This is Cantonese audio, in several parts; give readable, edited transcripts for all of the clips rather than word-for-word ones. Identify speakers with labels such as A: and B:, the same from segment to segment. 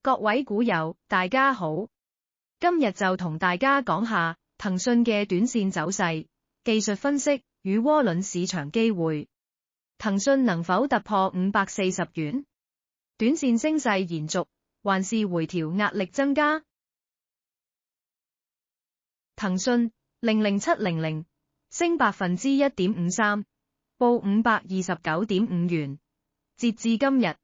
A: 各位股友，大家好，今日就同大家講下騰訊嘅短線走勢、技術分析與窩輪市場機會。騰訊能否突破540元？短線升勢延續，還是回調壓力增加？騰訊00700升1.53%，報529.5元。截至今日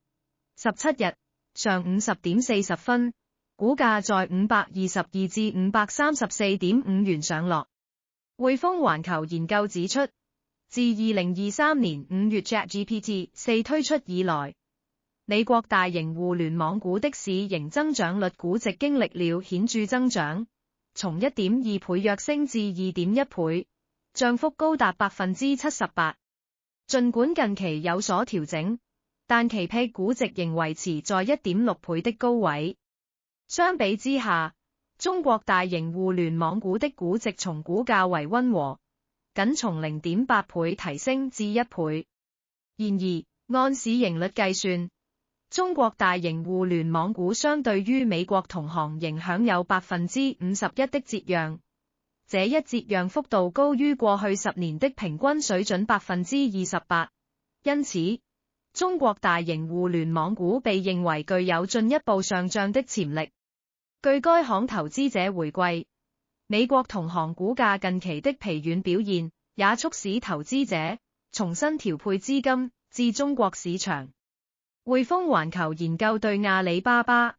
A: 17日上午10點40分，股價在522至534.5元上落。匯豐環球研究指出，自2023年5月 ChatGPT-4 推出以來，美國大型互聯網股的市盈增長率估值經歷了顯著增長，從 1.2 倍躍升至 2.1 倍，漲幅高達 78%。儘管近期有所調整，但其 PE 估值仍維持在 1.6 倍的高位。相比之下，中國大型互聯網股的估值從股價為溫和，僅從 0.8 倍提升至1倍。然而，按市盈率計算，中國大型互聯網股相對於美國同行仍享有 51% 的折讓，這一折讓幅度高於過去10年的平均水準 28%， 因此，中國大型互聯網股被認為具有進一步上漲的潛力。據該行投資者回饋，美國同行股價近期的疲軟表現，也促使投資者重新調配資金至中國市場。匯豐環球研究對阿里巴巴、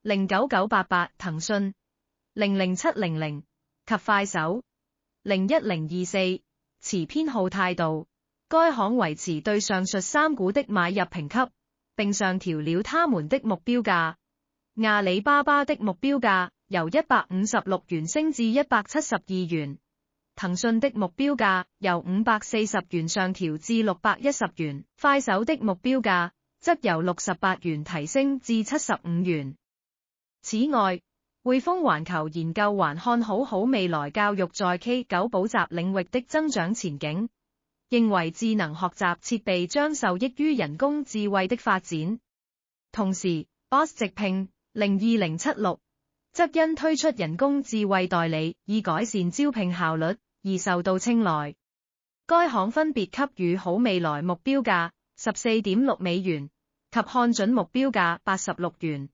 A: 09988、騰訊、00700及快手、01024持偏好態度。該行維持對上述3股的買入評級，並上調了他們的目標價。阿里巴巴的目標價由156元升至172元，騰訊的目標價由540元上調至610元，快手的目標價則由68元提升至75元。此外，匯豐環球研究還看好未來教育在 K9 補習領域的增長前景。認為智能學習設備將受益於人工智慧的發展。同時 ，Boss 直聘02076則因推出人工智慧代理以改善招聘效率而受到青睞。該行分別給予好未來目標價14.6美元及看準目標價86元，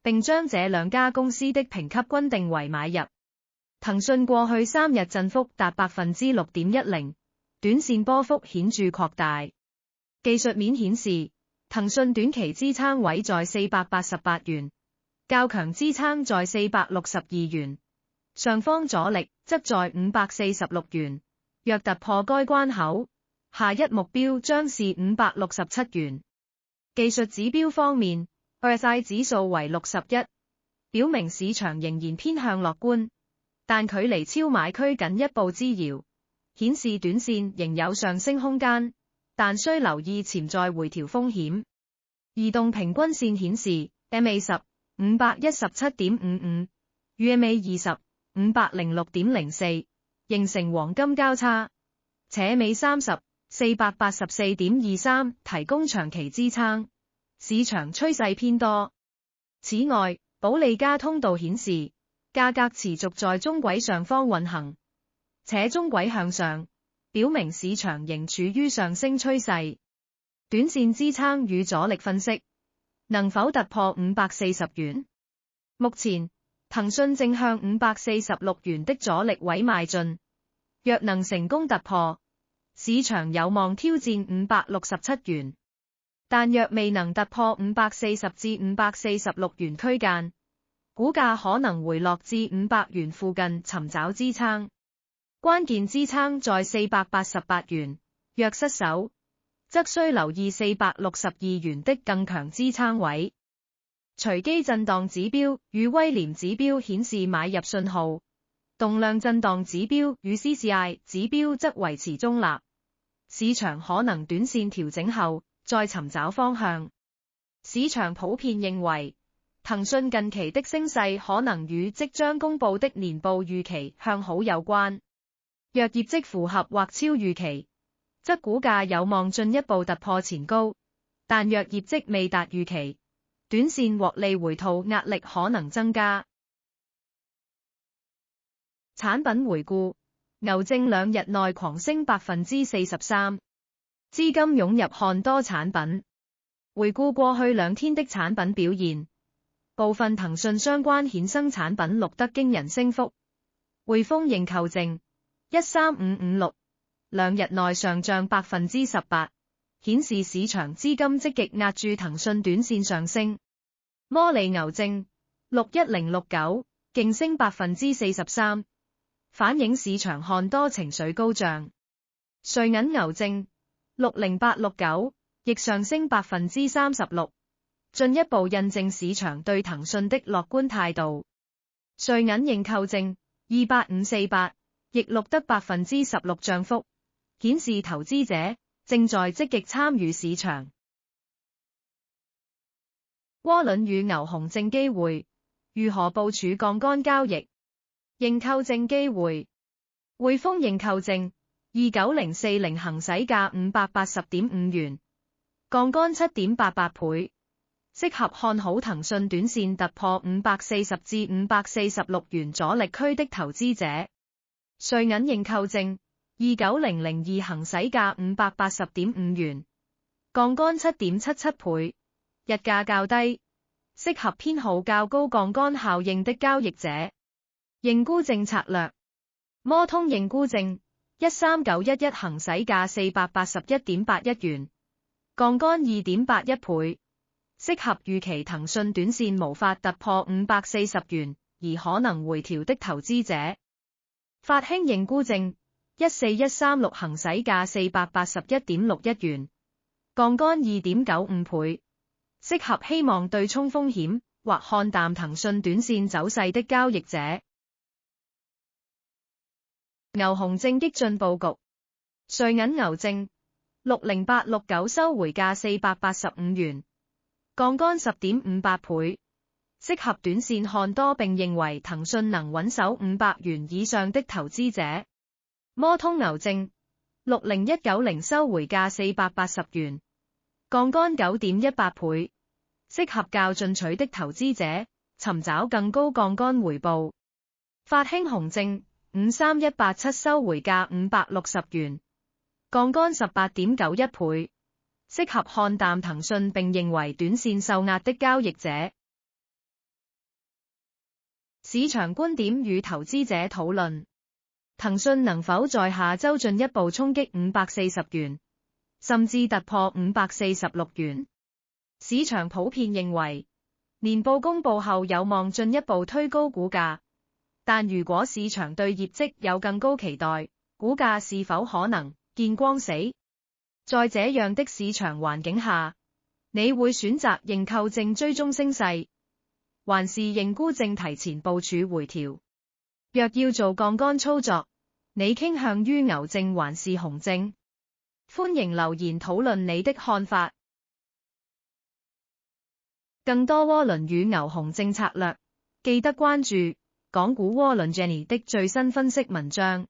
A: 並將這兩家公司的評級均定為買入。騰訊過去3日振幅達 6.10%。短線波幅顯著擴大，技術面顯示，騰訊短期支撐位在488元，較強支撐在462元，上方阻力則在546元。若突破該關口，下一目標將是567元。技術指標方面 ，RSI 指數為61，表明市場仍然偏向樂觀，但距離超買區僅一步之遙。顯示短線仍有上升空間，但需留意潛在回調風險。移動平均線顯示 MA10 517.55 與 MA20 506.04 形成黃金交叉，且 MA30 484.23提供長期支撐，市場趨勢偏多。此外，保利加通道顯示價格持續在中軌上方運行，且中軌向上，表明市場仍處於上升趨勢。短線支撐與阻力分析，能否突破540元？目前，騰訊正向546元的阻力位邁進，若能成功突破，市場有望挑戰567元。但若未能突破540至546元區間，股價可能回落至500元附近尋找支撐。關鍵支撐在488元，若失守，則需留意462元的更強支撐位。隨機震盪指標與威廉指標顯示買入信號，動量震盪指標與 CCI 指標則維持中立。市場可能短線調整後再尋找方向。市場普遍認為，騰訊近期的升勢可能與即將公布的年報預期向好有關。若業績符合或超預期，則股價有望進一步突破前高，但若業績未達預期，短線獲利回吐壓力可能增加。產品回顧：牛證2日內狂升43%，資金湧入看多產品。回顧過去2天的產品表現，部分騰訊相關衍生產品錄得驚人升幅。匯豐認購證13556，2日內上漲18%，顯示市場資金積極押注騰訊短線上升。摩利牛證61069，勁升43%，反映市場看多情緒高漲。瑞銀牛證60869，亦上升36%，進一步印證市場對騰訊的樂觀態度。瑞銀認購證28548，亦錄得16%漲幅，顯示投資者正在積極參與市場。窩輪與牛熊證機會，如何部署槓桿交易？認購證機會，匯豐認購證29040，行使價580.5元，槓桿7.88倍，適合看好騰訊短線突破540至546元阻力區的投資者。瑞銀認購證29002，行使價580.5元，槓桿7.77倍，日價較低，適合偏好較高槓桿效應的交易者。認沽證策略：摩通認沽證13911，行使價481.81元，槓桿2.81倍，適合預期騰訊短線無法突破540元而可能回調的投資者。法興認沽證14136，行使價481.61元，槓桿2.95倍，適合希望對沖風險或看淡騰訊短線走勢的交易者。牛熊證激進佈局，瑞銀牛證60869，收回價485元，槓桿10.58倍，適合短線看多並認為騰訊能穩守500元以上的投資者。摩通牛證60190，收回價480元，槓桿9.18倍，適合較進取的投資者尋找更高槓桿回報。法興熊證53187，收回價560元，槓桿18.91倍，適合看淡騰訊並認為短線受壓的交易者。市場觀點與投資者討論：騰訊能否在下周進一步衝擊540元，甚至突破546元？市場普遍認為，年報公佈後有望進一步推高股價，但如果市場對業績有更高期待，股價是否可能見光死？在這樣的市場環境下，你會選擇認購證追蹤升勢，還是認沽證提前部署回調？若要做槓桿操作，你傾向於牛證還是熊證？歡迎留言討論你的看法。更多窩輪與牛熊證策略，記得關注港股窩輪 Jenny 的最新分析文章。